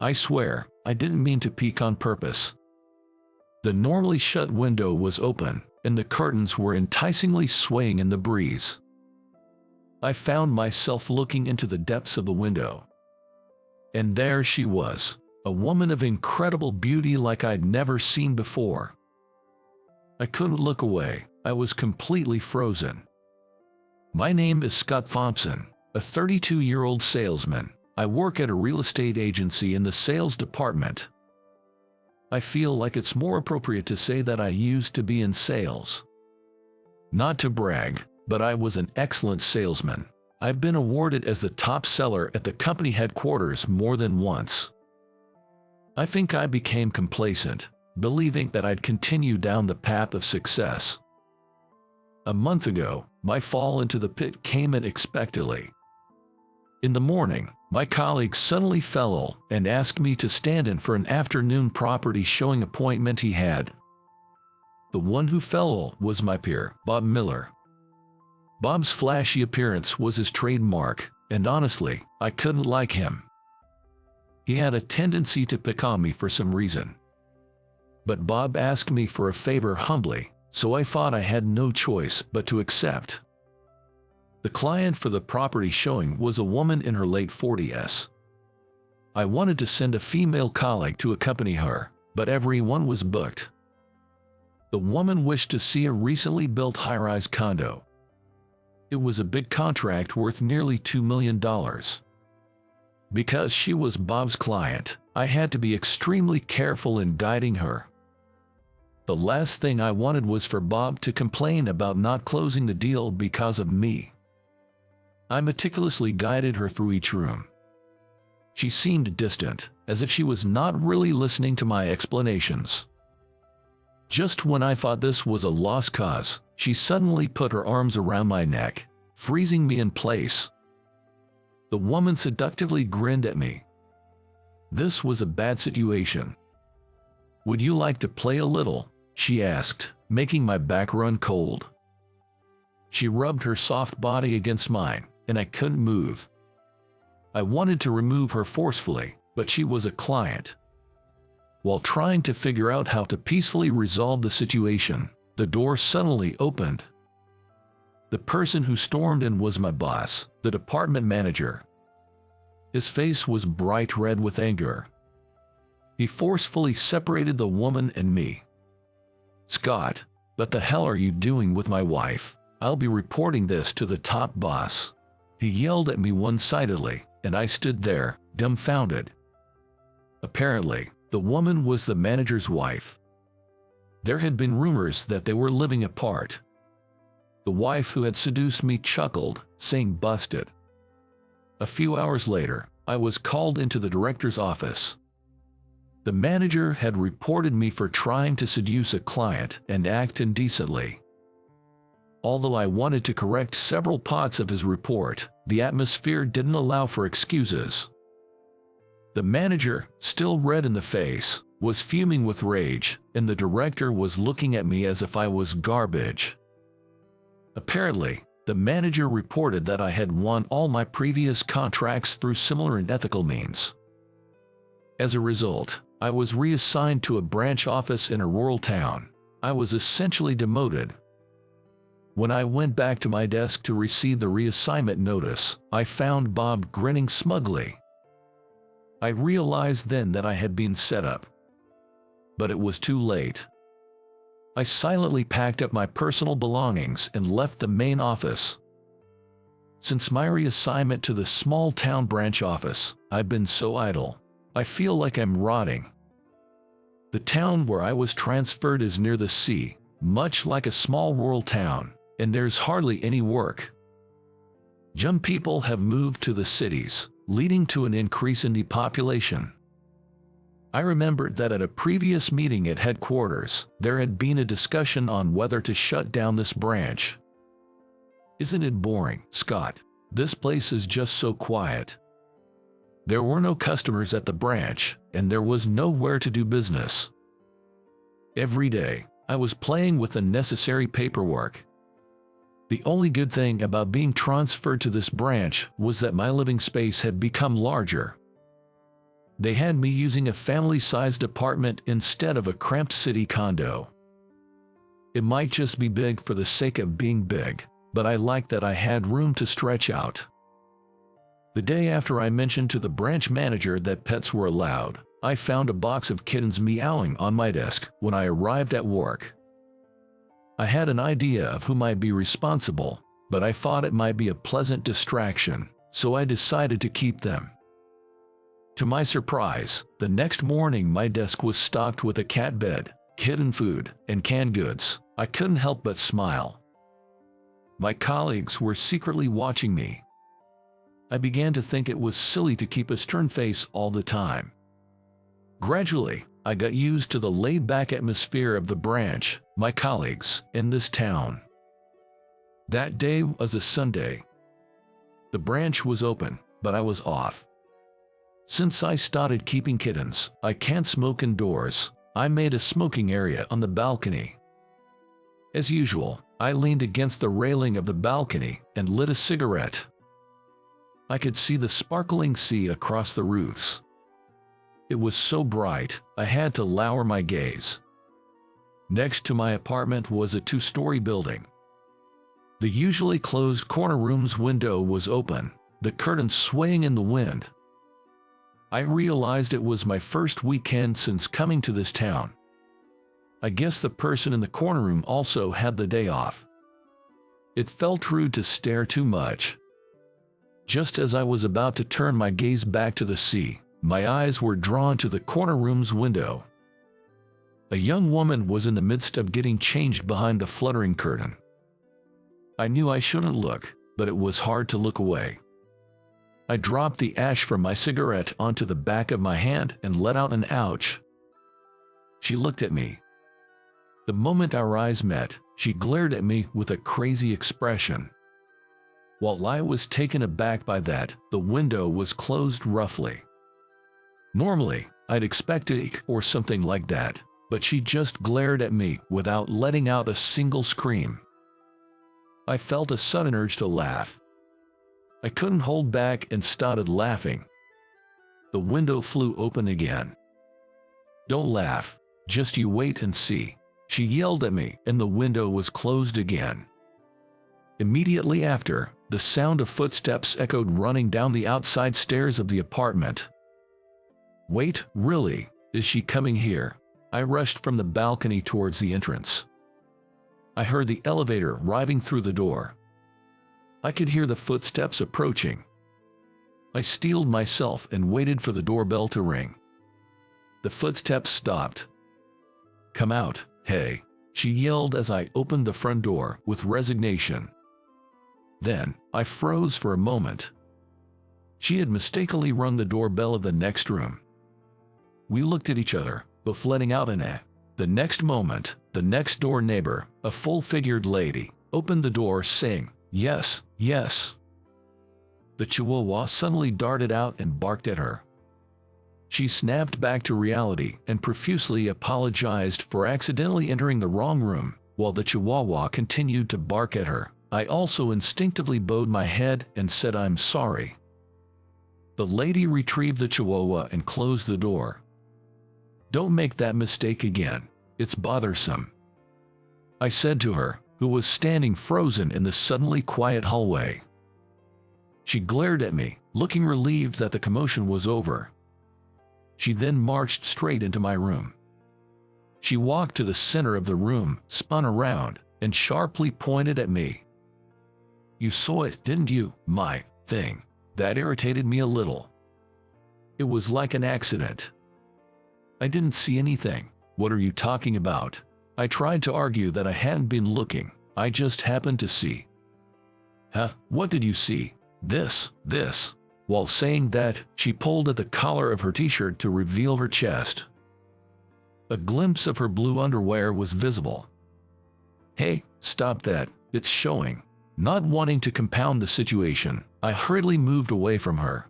I swear, I didn't mean to peek on purpose. The normally shut window was open, and the curtains were enticingly swaying in the breeze. I found myself looking into the depths of the window. And there she was, a woman of incredible beauty like I'd never seen before. I couldn't look away. I was completely frozen. My name is Scott Thompson, a 32-year-old salesman. I work at a real estate agency in the sales department. I feel like it's more appropriate to say that I used to be in sales. Not to brag, but I was an excellent salesman. I've been awarded as the top seller at the company headquarters more than once. I think I became complacent, believing that I'd continue down the path of success. A month ago, my fall into the pit came unexpectedly. In the morning, my colleague suddenly fell ill and asked me to stand in for an afternoon property showing appointment he had. The one who fell ill was my peer, Bob Miller. Bob's flashy appearance was his trademark, and honestly, I couldn't like him. He had a tendency to pick on me for some reason. But Bob asked me for a favor humbly, so I thought I had no choice but to accept. The client for the property showing was a woman in her late 40s. I wanted to send a female colleague to accompany her, but everyone was booked. The woman wished to see a recently built high-rise condo. It was a big contract worth nearly $2 million. Because she was Bob's client, I had to be extremely careful in guiding her. The last thing I wanted was for Bob to complain about not closing the deal because of me. I meticulously guided her through each room. She seemed distant, as if she was not really listening to my explanations. Just when I thought this was a lost cause, she suddenly put her arms around my neck, freezing me in place. The woman seductively grinned at me. This was a bad situation. "Would you like to play a little?" she asked, making my back run cold. She rubbed her soft body against mine, and I couldn't move. I wanted to remove her forcefully, but she was a client. While trying to figure out how to peacefully resolve the situation, the door suddenly opened. The person who stormed in was my boss, the department manager. His face was bright red with anger. He forcefully separated the woman and me. "Scott, what the hell are you doing with my wife? I'll be reporting this to the top boss." He yelled at me one-sidedly, and I stood there, dumbfounded. Apparently, the woman was the manager's wife. There had been rumors that they were living apart. The wife who had seduced me chuckled, saying busted. A few hours later, I was called into the director's office. The manager had reported me for trying to seduce a client and act indecently. Although I wanted to correct several parts of his report, the atmosphere didn't allow for excuses. The manager, still red in the face, was fuming with rage, and the director was looking at me as if I was garbage. Apparently, the manager reported that I had won all my previous contracts through similar unethical means. As a result, I was reassigned to a branch office in a rural town. I was essentially demoted. When I went back to my desk to receive the reassignment notice, I found Bob grinning smugly. I realized then that I had been set up. But it was too late. I silently packed up my personal belongings and left the main office. Since my reassignment to the small town branch office, I've been so idle. I feel like I'm rotting. The town where I was transferred is near the sea, much like a small rural town, and there's hardly any work. Young people have moved to the cities, leading to an increase in the population. I remembered that at a previous meeting at headquarters, there had been a discussion on whether to shut down this branch. "Isn't it boring, Scott? This place is just so quiet." There were no customers at the branch, and there was nowhere to do business. Every day, I was playing with the necessary paperwork. The only good thing about being transferred to this branch was that my living space had become larger. They had me using a family-sized apartment instead of a cramped city condo. It might just be big for the sake of being big, but I liked that I had room to stretch out. The day after I mentioned to the branch manager that pets were allowed, I found a box of kittens meowing on my desk when I arrived at work. I had an idea of who might be responsible, but I thought it might be a pleasant distraction, so I decided to keep them. To my surprise, the next morning my desk was stocked with a cat bed, kitten food, and canned goods. I couldn't help but smile. My colleagues were secretly watching me. I began to think it was silly to keep a stern face all the time. Gradually, I got used to the laid-back atmosphere of the branch, my colleagues, in this town. That day was a Sunday. The branch was open, but I was off. Since I started keeping kittens, I can't smoke indoors. I made a smoking area on the balcony. As usual, I leaned against the railing of the balcony and lit a cigarette. I could see the sparkling sea across the roofs. It was so bright, I had to lower my gaze. Next to my apartment was a two-story building. The usually closed corner room's window was open, the curtains swaying in the wind. I realized it was my first weekend since coming to this town. I guess the person in the corner room also had the day off. It felt rude to stare too much. Just as I was about to turn my gaze back to the sea, my eyes were drawn to the corner room's window. A young woman was in the midst of getting changed behind the fluttering curtain. I knew I shouldn't look, but it was hard to look away. I dropped the ash from my cigarette onto the back of my hand and let out an ouch. She looked at me. The moment our eyes met, she glared at me with a crazy expression. While I was taken aback by that, the window was closed roughly. Normally, I'd expect a or something like that, but she just glared at me without letting out a single scream. I felt a sudden urge to laugh. I couldn't hold back and started laughing. The window flew open again. "Don't laugh, just you wait and see," she yelled at me, and the window was closed again. Immediately after, the sound of footsteps echoed running down the outside stairs of the apartment. "Wait, really? Is she coming here?" I rushed from the balcony towards the entrance. I heard the elevator arriving through the door. I could hear the footsteps approaching. I steeled myself and waited for the doorbell to ring. The footsteps stopped. "Come out, hey," she yelled as I opened the front door with resignation. Then, I froze for a moment. She had mistakenly rung the doorbell of the next room. We looked at each other, both letting out an eh. The next moment, the next door neighbor, a full-figured lady, opened the door saying, "Yes, yes." The Chihuahua suddenly darted out and barked at her. She snapped back to reality and profusely apologized for accidentally entering the wrong room, while the Chihuahua continued to bark at her. I also instinctively bowed my head and said I'm sorry. The lady retrieved the Chihuahua and closed the door. "Don't make that mistake again. It's bothersome," I said to her, who was standing frozen in the suddenly quiet hallway. She glared at me, looking relieved that the commotion was over. She then marched straight into my room. She walked to the center of the room, spun around, and sharply pointed at me. "You saw it, didn't you, my thing?" That irritated me a little. It was like an accident. "I didn't see anything. What are you talking about?" I tried to argue that I hadn't been looking. I just happened to see. "Huh? What did you see?" This. While saying that, she pulled at the collar of her t-shirt to reveal her chest. A glimpse of her blue underwear was visible. "Hey, stop that, it's showing." Not wanting to compound the situation, I hurriedly moved away from her.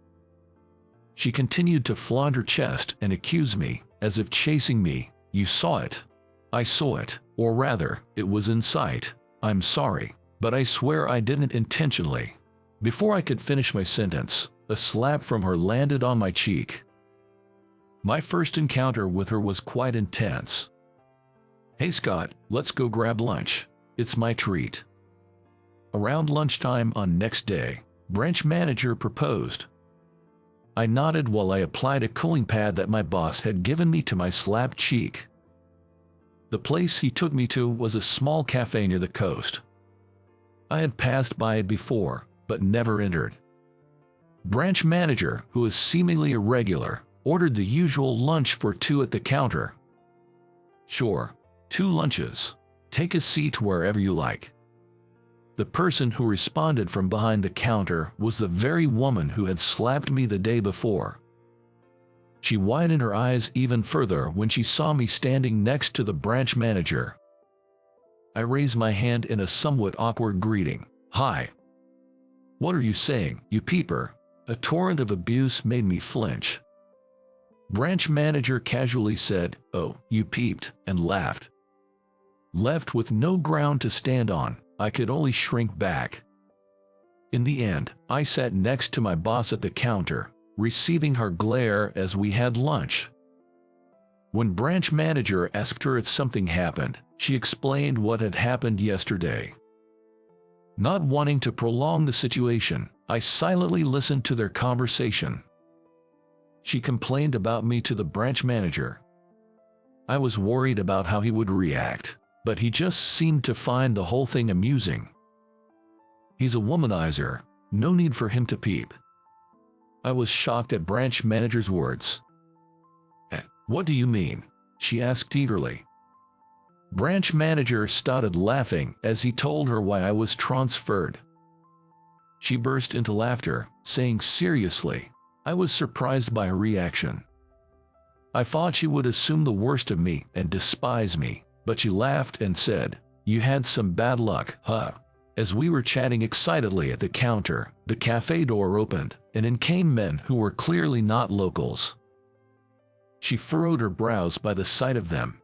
She continued to flaunt her chest and accuse me, as if chasing me. "You saw it." "I saw it, or rather, it was in sight. I'm sorry, but I swear I didn't intentionally." Before I could finish my sentence, a slap from her landed on my cheek. My first encounter with her was quite intense. "Hey Scott, let's go grab lunch. It's my treat." Around lunchtime on next day, branch manager proposed. I nodded while I applied a cooling pad that my boss had given me to my slapped cheek. The place he took me to was a small cafe near the coast. I had passed by it before, but never entered. Branch manager, who is seemingly irregular, ordered the usual lunch for two at the counter. "Sure, 2 lunches. Take a seat wherever you like." The person who responded from behind the counter was the very woman who had slapped me the day before. She widened her eyes even further when she saw me standing next to the branch manager. I raised my hand in a somewhat awkward greeting. "Hi." "What are you saying, you peeper?" A torrent of abuse made me flinch. Branch manager casually said, "Oh, you peeped," and laughed. Left with no ground to stand on, I could only shrink back. In the end, I sat next to my boss at the counter, receiving her glare as we had lunch. When branch manager asked her if something happened, she explained what had happened yesterday. Not wanting to prolong the situation, I silently listened to their conversation. She complained about me to the branch manager. I was worried about how he would react, but he just seemed to find the whole thing amusing. He's a womanizer, no need for him to peep. I was shocked at branch manager's words. "What do you mean?" she asked eagerly. Branch manager started laughing as he told her why I was transferred. She burst into laughter, saying seriously. I was surprised by her reaction. I thought she would assume the worst of me and despise me, but she laughed and said, "You had some bad luck, huh?" As we were chatting excitedly at the counter, the cafe door opened, and in came men who were clearly not locals. She furrowed her brows by the sight of them.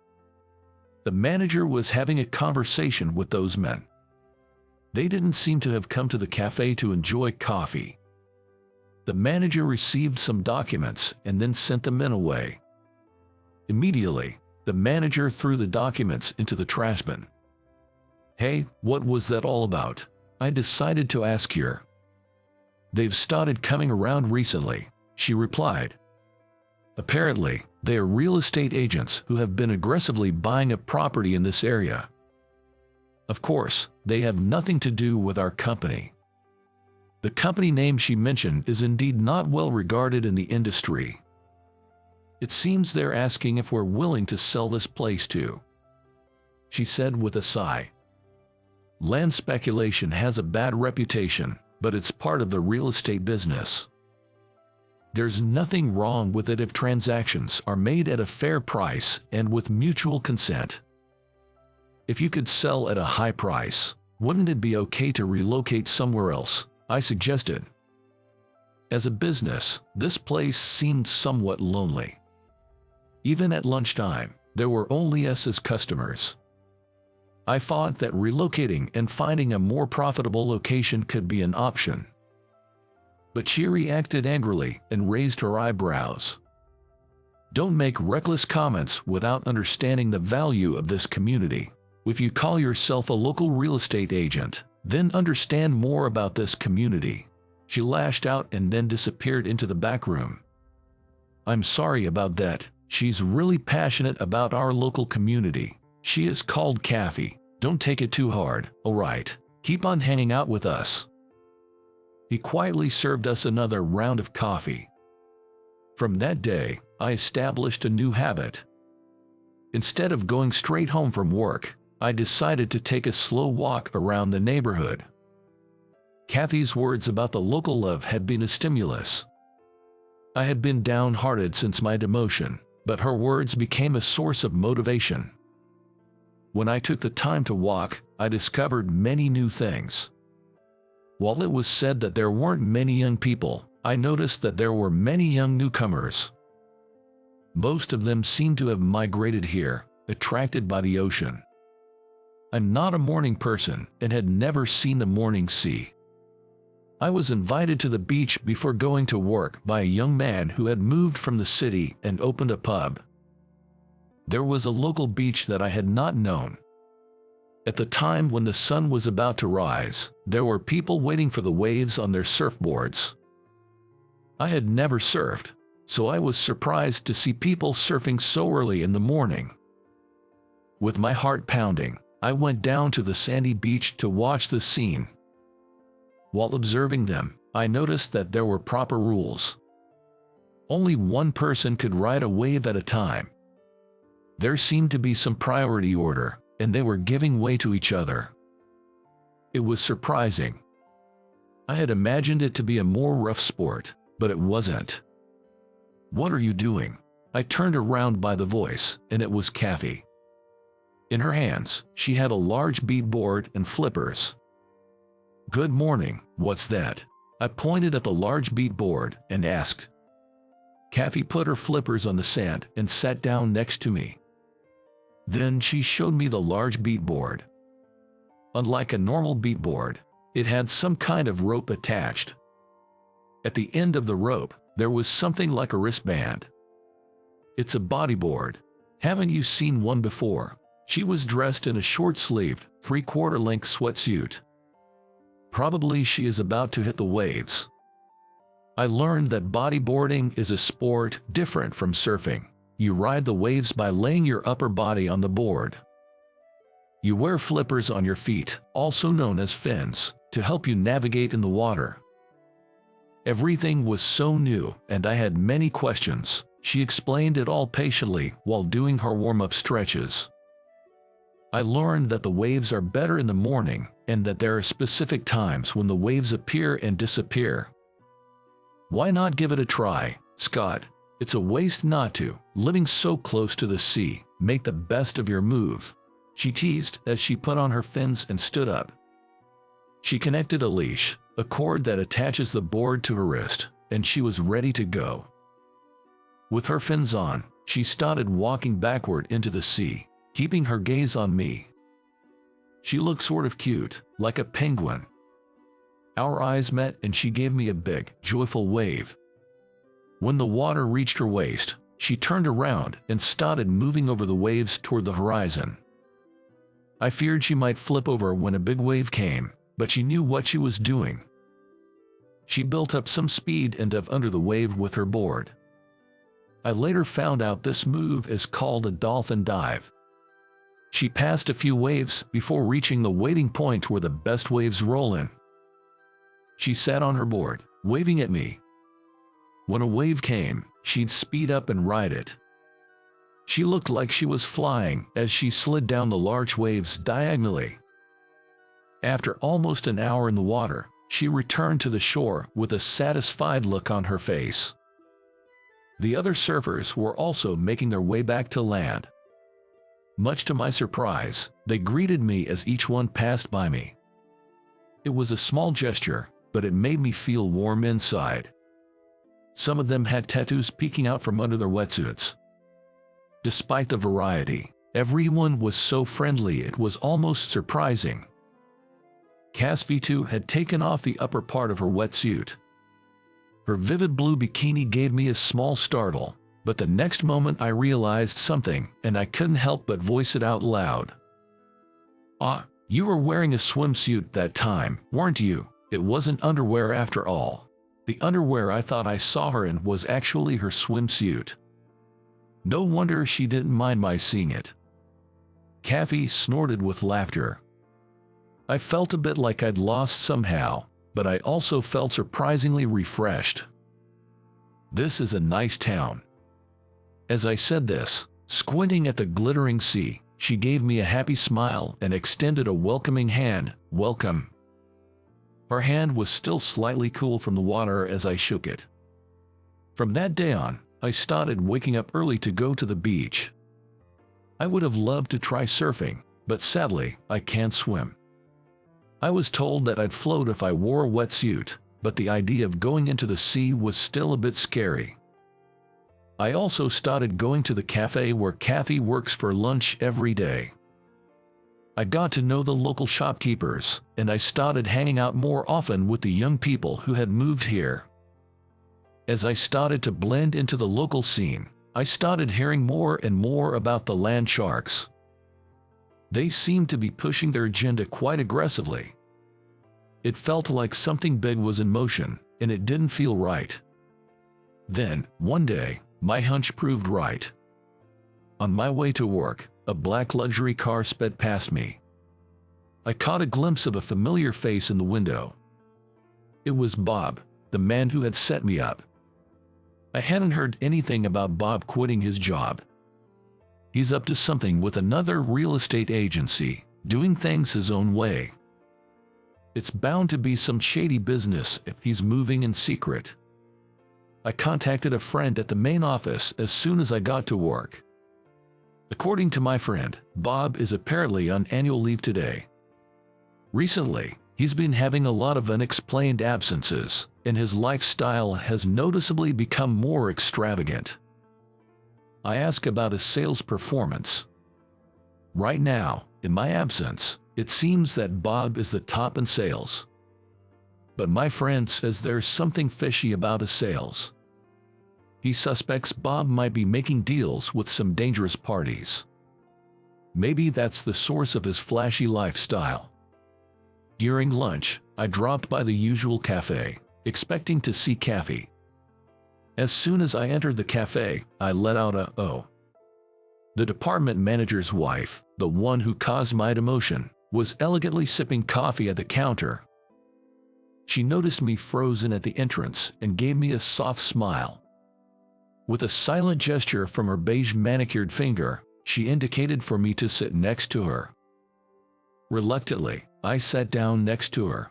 The manager was having a conversation with those men. They didn't seem to have come to the cafe to enjoy coffee. The manager received some documents and then sent the men away. Immediately, the manager threw the documents into the trash bin. "Hey, what was that all about?" I decided to ask her. "They've started coming around recently," she replied. "Apparently, they are real estate agents who have been aggressively buying up property in this area. Of course, they have nothing to do with our company." The company name she mentioned is indeed not well regarded in the industry. "It seems they're asking if we're willing to sell this place too," she said with a sigh. "Land speculation has a bad reputation, but it's part of the real estate business. There's nothing wrong with it if transactions are made at a fair price and with mutual consent. If you could sell at a high price, wouldn't it be okay to relocate somewhere else?" I suggested. As a business, this place seemed somewhat lonely. Even at lunchtime, there were only us as customers. I thought that relocating and finding a more profitable location could be an option. But she reacted angrily and raised her eyebrows. "Don't make reckless comments without understanding the value of this community. If you call yourself a local real estate agent, then understand more about this community." She lashed out and then disappeared into the back room. "I'm sorry about that. She's really passionate about our local community. She is called Kathy. Don't take it too hard, alright? Keep on hanging out with us." He quietly served us another round of coffee. From that day, I established a new habit. Instead of going straight home from work, I decided to take a slow walk around the neighborhood. Kathy's words about the local love had been a stimulus. I had been downhearted since my demotion, but her words became a source of motivation. When I took the time to walk, I discovered many new things. While it was said that there weren't many young people, I noticed that there were many young newcomers. Most of them seemed to have migrated here, attracted by the ocean. I'm not a morning person and had never seen the morning sea. I was invited to the beach before going to work by a young man who had moved from the city and opened a pub. There was a local beach that I had not known. At the time when the sun was about to rise, there were people waiting for the waves on their surfboards. I had never surfed, so I was surprised to see people surfing so early in the morning. With my heart pounding, I went down to the sandy beach to watch the scene. While observing them, I noticed that there were proper rules. Only one person could ride a wave at a time. There seemed to be some priority order, and they were giving way to each other. It was surprising. I had imagined it to be a more rough sport, but it wasn't. "What are you doing?" I turned around by the voice, and it was Kathy. In her hands, she had a large beadboard and flippers. "Good morning, what's that?" I pointed at the large beadboard and asked. Kathy put her flippers on the sand and sat down next to me. Then she showed me the large beadboard. Unlike a normal beadboard, it had some kind of rope attached. At the end of the rope, there was something like a wristband. "It's a bodyboard. Haven't you seen one before?" She was dressed in a short-sleeved, three-quarter-length sweatsuit. Probably she is about to hit the waves. I learned that bodyboarding is a sport different from surfing. You ride the waves by laying your upper body on the board. You wear flippers on your feet, also known as fins, to help you navigate in the water. Everything was so new, and I had many questions. She explained it all patiently while doing her warm-up stretches. I learned that the waves are better in the morning, and that there are specific times when the waves appear and disappear. Why not give it a try, Scott? It's a waste not to. Living so close to the sea, make the best of your move, she teased as she put on her fins and stood up. She connected a leash, a cord that attaches the board to her wrist, and she was ready to go. With her fins on, she started walking backward into the sea, keeping her gaze on me. She looked sort of cute, like a penguin. Our eyes met and she gave me a big, joyful wave. When the water reached her waist, she turned around and started moving over the waves toward the horizon. I feared she might flip over when a big wave came, but she knew what she was doing. She built up some speed and dove under the wave with her board. I later found out this move is called a dolphin dive. She passed a few waves before reaching the waiting point where the best waves roll in. She sat on her board, waving at me. When a wave came, she'd speed up and ride it. She looked like she was flying as she slid down the large waves diagonally. After almost an hour in the water, she returned to the shore with a satisfied look on her face. The other surfers were also making their way back to land. Much to my surprise, they greeted me as each one passed by me. It was a small gesture, but it made me feel warm inside. Some of them had tattoos peeking out from under their wetsuits. Despite the variety, everyone was so friendly it was almost surprising. Cass V2 had taken off the upper part of her wetsuit. Her vivid blue bikini gave me a small startle, but the next moment I realized something, and I couldn't help but voice it out loud. "Ah, you were wearing a swimsuit that time, weren't you? It wasn't underwear after all." The underwear I thought I saw her in was actually her swimsuit. No wonder she didn't mind my seeing it. Kathy snorted with laughter. I felt a bit like I'd lost somehow, but I also felt surprisingly refreshed. This is a nice town. As I said this, squinting at the glittering sea, she gave me a happy smile and extended a welcoming hand. "Welcome." Her hand was still slightly cool from the water as I shook it. From that day on, I started waking up early to go to the beach. I would have loved to try surfing, but sadly, I can't swim. I was told that I'd float if I wore a wetsuit, but the idea of going into the sea was still a bit scary. I also started going to the cafe where Kathy works for lunch every day. I got to know the local shopkeepers, and I started hanging out more often with the young people who had moved here. As I started to blend into the local scene, I started hearing more and more about the land sharks. They seemed to be pushing their agenda quite aggressively. It felt like something big was in motion, and it didn't feel right. Then, one day, my hunch proved right. On my way to work, a black luxury car sped past me. I caught a glimpse of a familiar face in the window. It was Bob, the man who had set me up. I hadn't heard anything about Bob quitting his job. He's up to something with another real estate agency, doing things his own way. It's bound to be some shady business if he's moving in secret. I contacted a friend at the main office as soon as I got to work. According to my friend, Bob is apparently on annual leave today. Recently, he's been having a lot of unexplained absences, and his lifestyle has noticeably become more extravagant. I ask about his sales performance. Right now, in my absence, it seems that Bob is the top in sales. But my friend says there's something fishy about his sales. He suspects Bob might be making deals with some dangerous parties. Maybe that's the source of his flashy lifestyle. During lunch, I dropped by the usual cafe, expecting to see Kathy. As soon as I entered the cafe, I let out a "oh." The department manager's wife, the one who caused my demotion, was elegantly sipping coffee at the counter. She noticed me frozen at the entrance and gave me a soft smile. With a silent gesture from her beige manicured finger, she indicated for me to sit next to her. Reluctantly, I sat down next to her.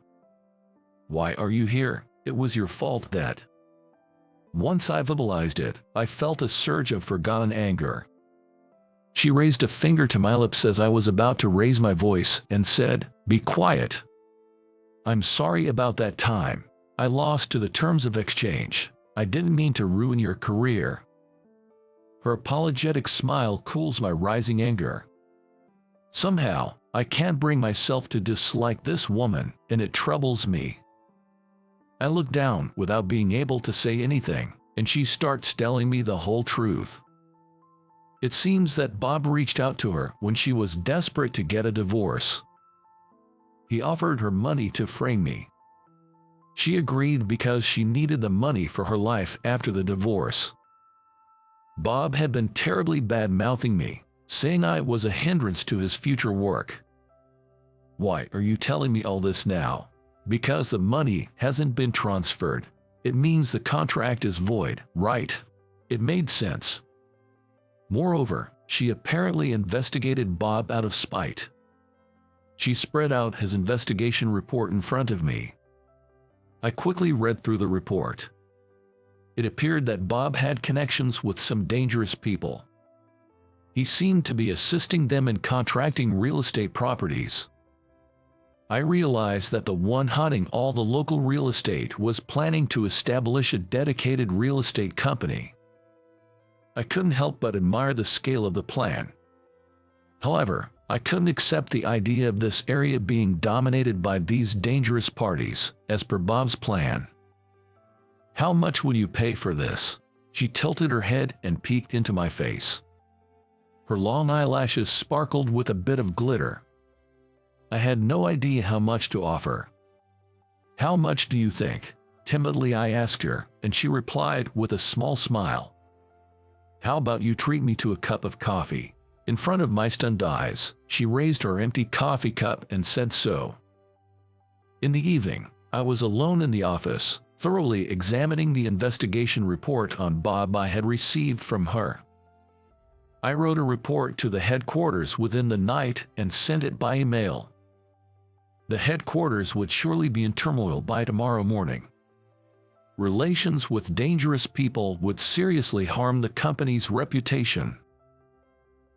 "Why are you here? It was your fault that..." Once I verbalized it, I felt a surge of forgotten anger. She raised a finger to my lips as I was about to raise my voice and said, "Be quiet. I'm sorry about that time. I lost to the terms of exchange. I didn't mean to ruin your career." Her apologetic smile cools my rising anger. Somehow, I can't bring myself to dislike this woman, and it troubles me. I look down without being able to say anything, and she starts telling me the whole truth. It seems that Bob reached out to her when she was desperate to get a divorce. He offered her money to frame me. She agreed because she needed the money for her life after the divorce. Bob had been terribly bad-mouthing me, saying I was a hindrance to his future work. "Why are you telling me all this now?" "Because the money hasn't been transferred. It means the contract is void, right?" It made sense. Moreover, she apparently investigated Bob out of spite. She spread out his investigation report in front of me. I quickly read through the report. It appeared that Bob had connections with some dangerous people. He seemed to be assisting them in contracting real estate properties. I realized that the one hunting all the local real estate was planning to establish a dedicated real estate company. I couldn't help but admire the scale of the plan. However, I couldn't accept the idea of this area being dominated by these dangerous parties, as per Bob's plan. "How much will you pay for this?" She tilted her head and peeked into my face. Her long eyelashes sparkled with a bit of glitter. I had no idea how much to offer. "How much do you think?" Timidly I asked her, and she replied with a small smile. "How about you treat me to a cup of coffee?" In front of my stunned eyes, she raised her empty coffee cup and said so. In the evening, I was alone in the office, thoroughly examining the investigation report on Bob I had received from her. I wrote a report to the headquarters within the night and sent it by email. The headquarters would surely be in turmoil by tomorrow morning. Relations with dangerous people would seriously harm the company's reputation.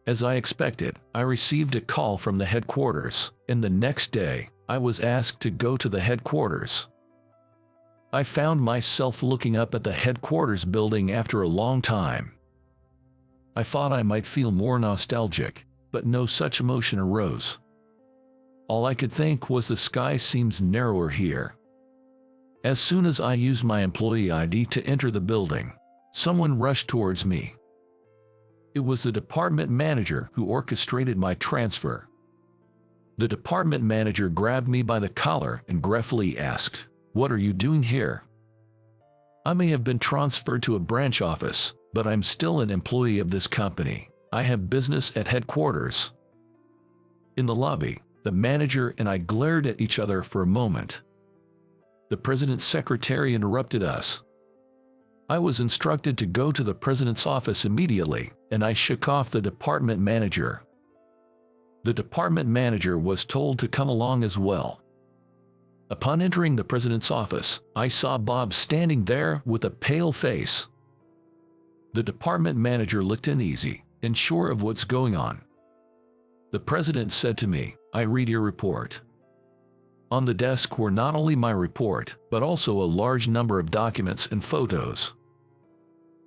As I expected, I received a call from the headquarters, and the next day, I was asked to go to the headquarters. I found myself looking up at the headquarters building after a long time. I thought I might feel more nostalgic, but no such emotion arose. All I could think was the sky seems narrower here. As soon as I used my employee ID to enter the building, someone rushed towards me. It was the department manager who orchestrated my transfer. The department manager grabbed me by the collar and gruffly asked, "What are you doing here?" I may have been transferred to a branch office, but I'm still an employee of this company. I have business at headquarters. In the lobby, the manager and I glared at each other for a moment. The president's secretary interrupted us. I was instructed to go to the president's office immediately, and I shook off the department manager. The department manager was told to come along as well. Upon entering the president's office, I saw Bob standing there with a pale face. The department manager looked uneasy and sure of what's going on. The president said to me, "I read your report." On the desk were not only my report, but also a large number of documents and photos.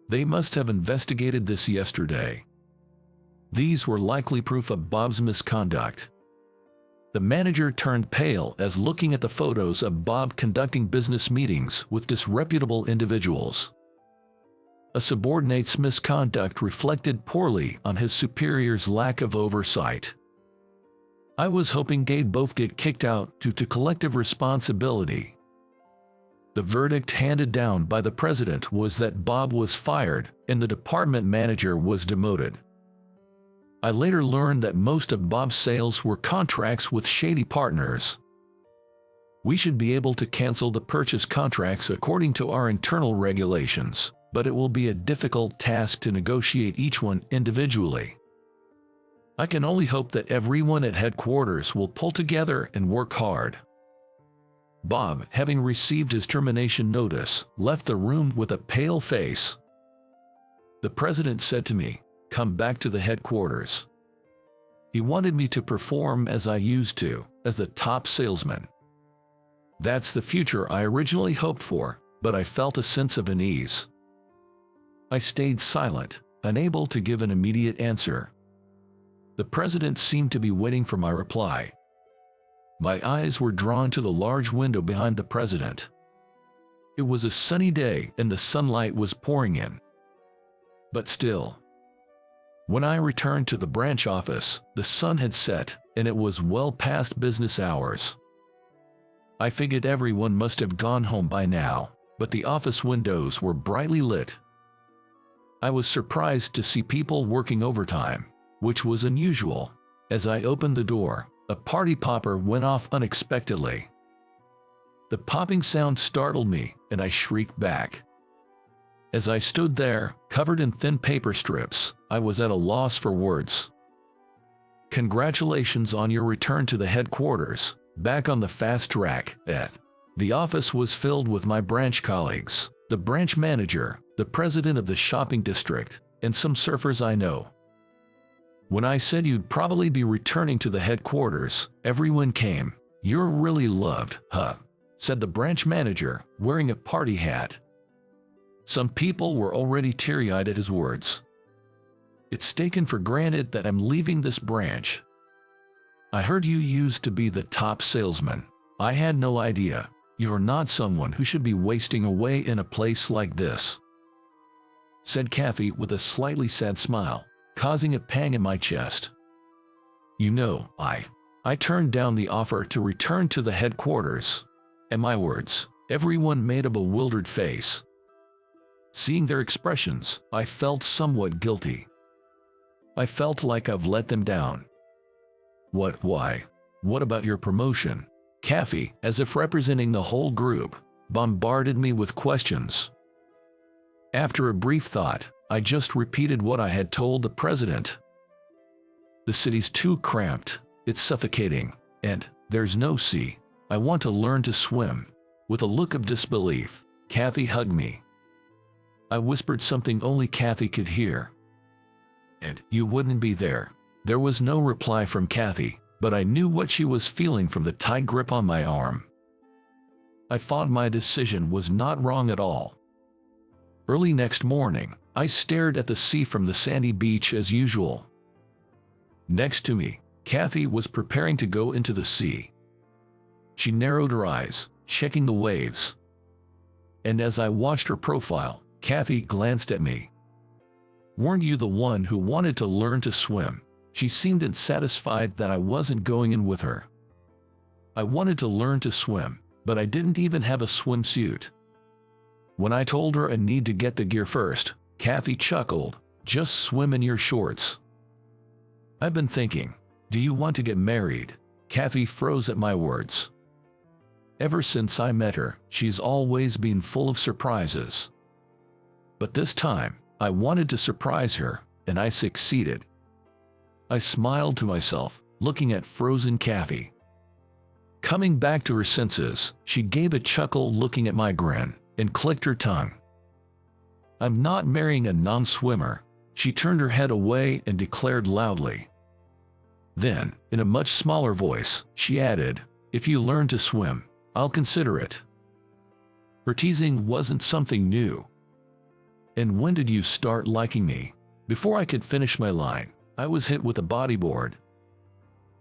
They must have investigated this yesterday. These were likely proof of Bob's misconduct. The manager turned pale as looking at the photos of Bob conducting business meetings with disreputable individuals. A subordinate's misconduct reflected poorly on his superior's lack of oversight. I was hoping they'd both get kicked out due to collective responsibility. The verdict handed down by the president was that Bob was fired and the department manager was demoted. I later learned that most of Bob's sales were contracts with shady partners. We should be able to cancel the purchase contracts according to our internal regulations, but it will be a difficult task to negotiate each one individually. I can only hope that everyone at headquarters will pull together and work hard. Bob, having received his termination notice, left the room with a pale face. The president said to me, "Come back to the headquarters." He wanted me to perform as I used to, as the top salesman. That's the future I originally hoped for, but I felt a sense of unease. I stayed silent, unable to give an immediate answer. The president seemed to be waiting for my reply. My eyes were drawn to the large window behind the president. It was a sunny day and the sunlight was pouring in. But still, when I returned to the branch office, the sun had set and it was well past business hours. I figured everyone must have gone home by now, but the office windows were brightly lit. I was surprised to see people working overtime, which was unusual. As I opened the door, a party popper went off unexpectedly. The popping sound startled me, and I shrieked back. As I stood there, covered in thin paper strips, I was at a loss for words. "Congratulations on your return to the headquarters, back on the fast track, Ed." The office was filled with my branch colleagues, the branch manager, the president of the shopping district, and some surfers I know. When I said you'd probably be returning to the headquarters, everyone came. "You're really loved, huh?" said the branch manager, wearing a party hat. Some people were already teary-eyed at his words. "It's taken for granted that I'm leaving this branch. I heard you used to be the top salesman. I had no idea. You're not someone who should be wasting away in a place like this," said Kathy with a slightly sad smile, causing a pang in my chest. "You know, I turned down the offer to return to the headquarters." And my words, everyone made a bewildered face. Seeing their expressions, I felt somewhat guilty. I felt like I've let them down. Why? What about your promotion?" Kathy, as if representing the whole group, bombarded me with questions. After a brief thought, I just repeated what I had told the president. "The city's too cramped, it's suffocating, and there's no sea. I want to learn to swim." With a look of disbelief, Kathy hugged me. I whispered something only Kathy could hear. "And you wouldn't be there." There was no reply from Kathy, but I knew what she was feeling from the tight grip on my arm. I thought my decision was not wrong at all. Early next morning, I stared at the sea from the sandy beach as usual. Next to me, Kathy was preparing to go into the sea. She narrowed her eyes, checking the waves. And as I watched her profile, Kathy glanced at me. "Weren't you the one who wanted to learn to swim?" She seemed unsatisfied that I wasn't going in with her. I wanted to learn to swim, but I didn't even have a swimsuit. When I told her I need to get the gear first, Kathy chuckled. "Just swim in your shorts." "I've been thinking, do you want to get married?" Kathy froze at my words. Ever since I met her, she's always been full of surprises. But this time, I wanted to surprise her, and I succeeded. I smiled to myself, looking at frozen Kathy. Coming back to her senses, she gave a chuckle looking at my grin, and clicked her tongue. "I'm not marrying a non-swimmer." She turned her head away and declared loudly. Then, in a much smaller voice, she added, "If you learn to swim, I'll consider it." Her teasing wasn't something new. "And when did you start liking me?" Before I could finish my line, I was hit with a bodyboard.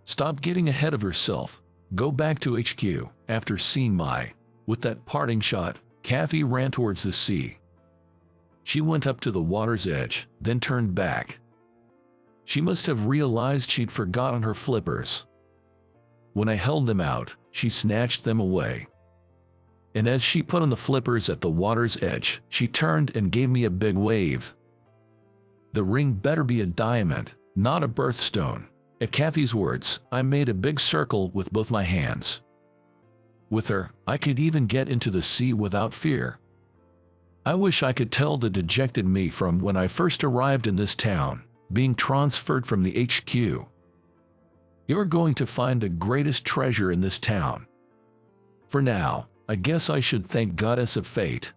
"Stop getting ahead of yourself. Go back to HQ." After seeing my, with that parting shot, Kathy ran towards the sea. She went up to the water's edge, then turned back. She must have realized she'd forgotten her flippers. When I held them out, she snatched them away. And as she put on the flippers at the water's edge, she turned and gave me a big wave. "The ring better be a diamond, not a birthstone." At Kathy's words, I made a big circle with both my hands. With her, I could even get into the sea without fear. I wish I could tell the dejected me from when I first arrived in this town, being transferred from the HQ. "You're going to find the greatest treasure in this town." For now, I guess I should thank Goddess of Fate.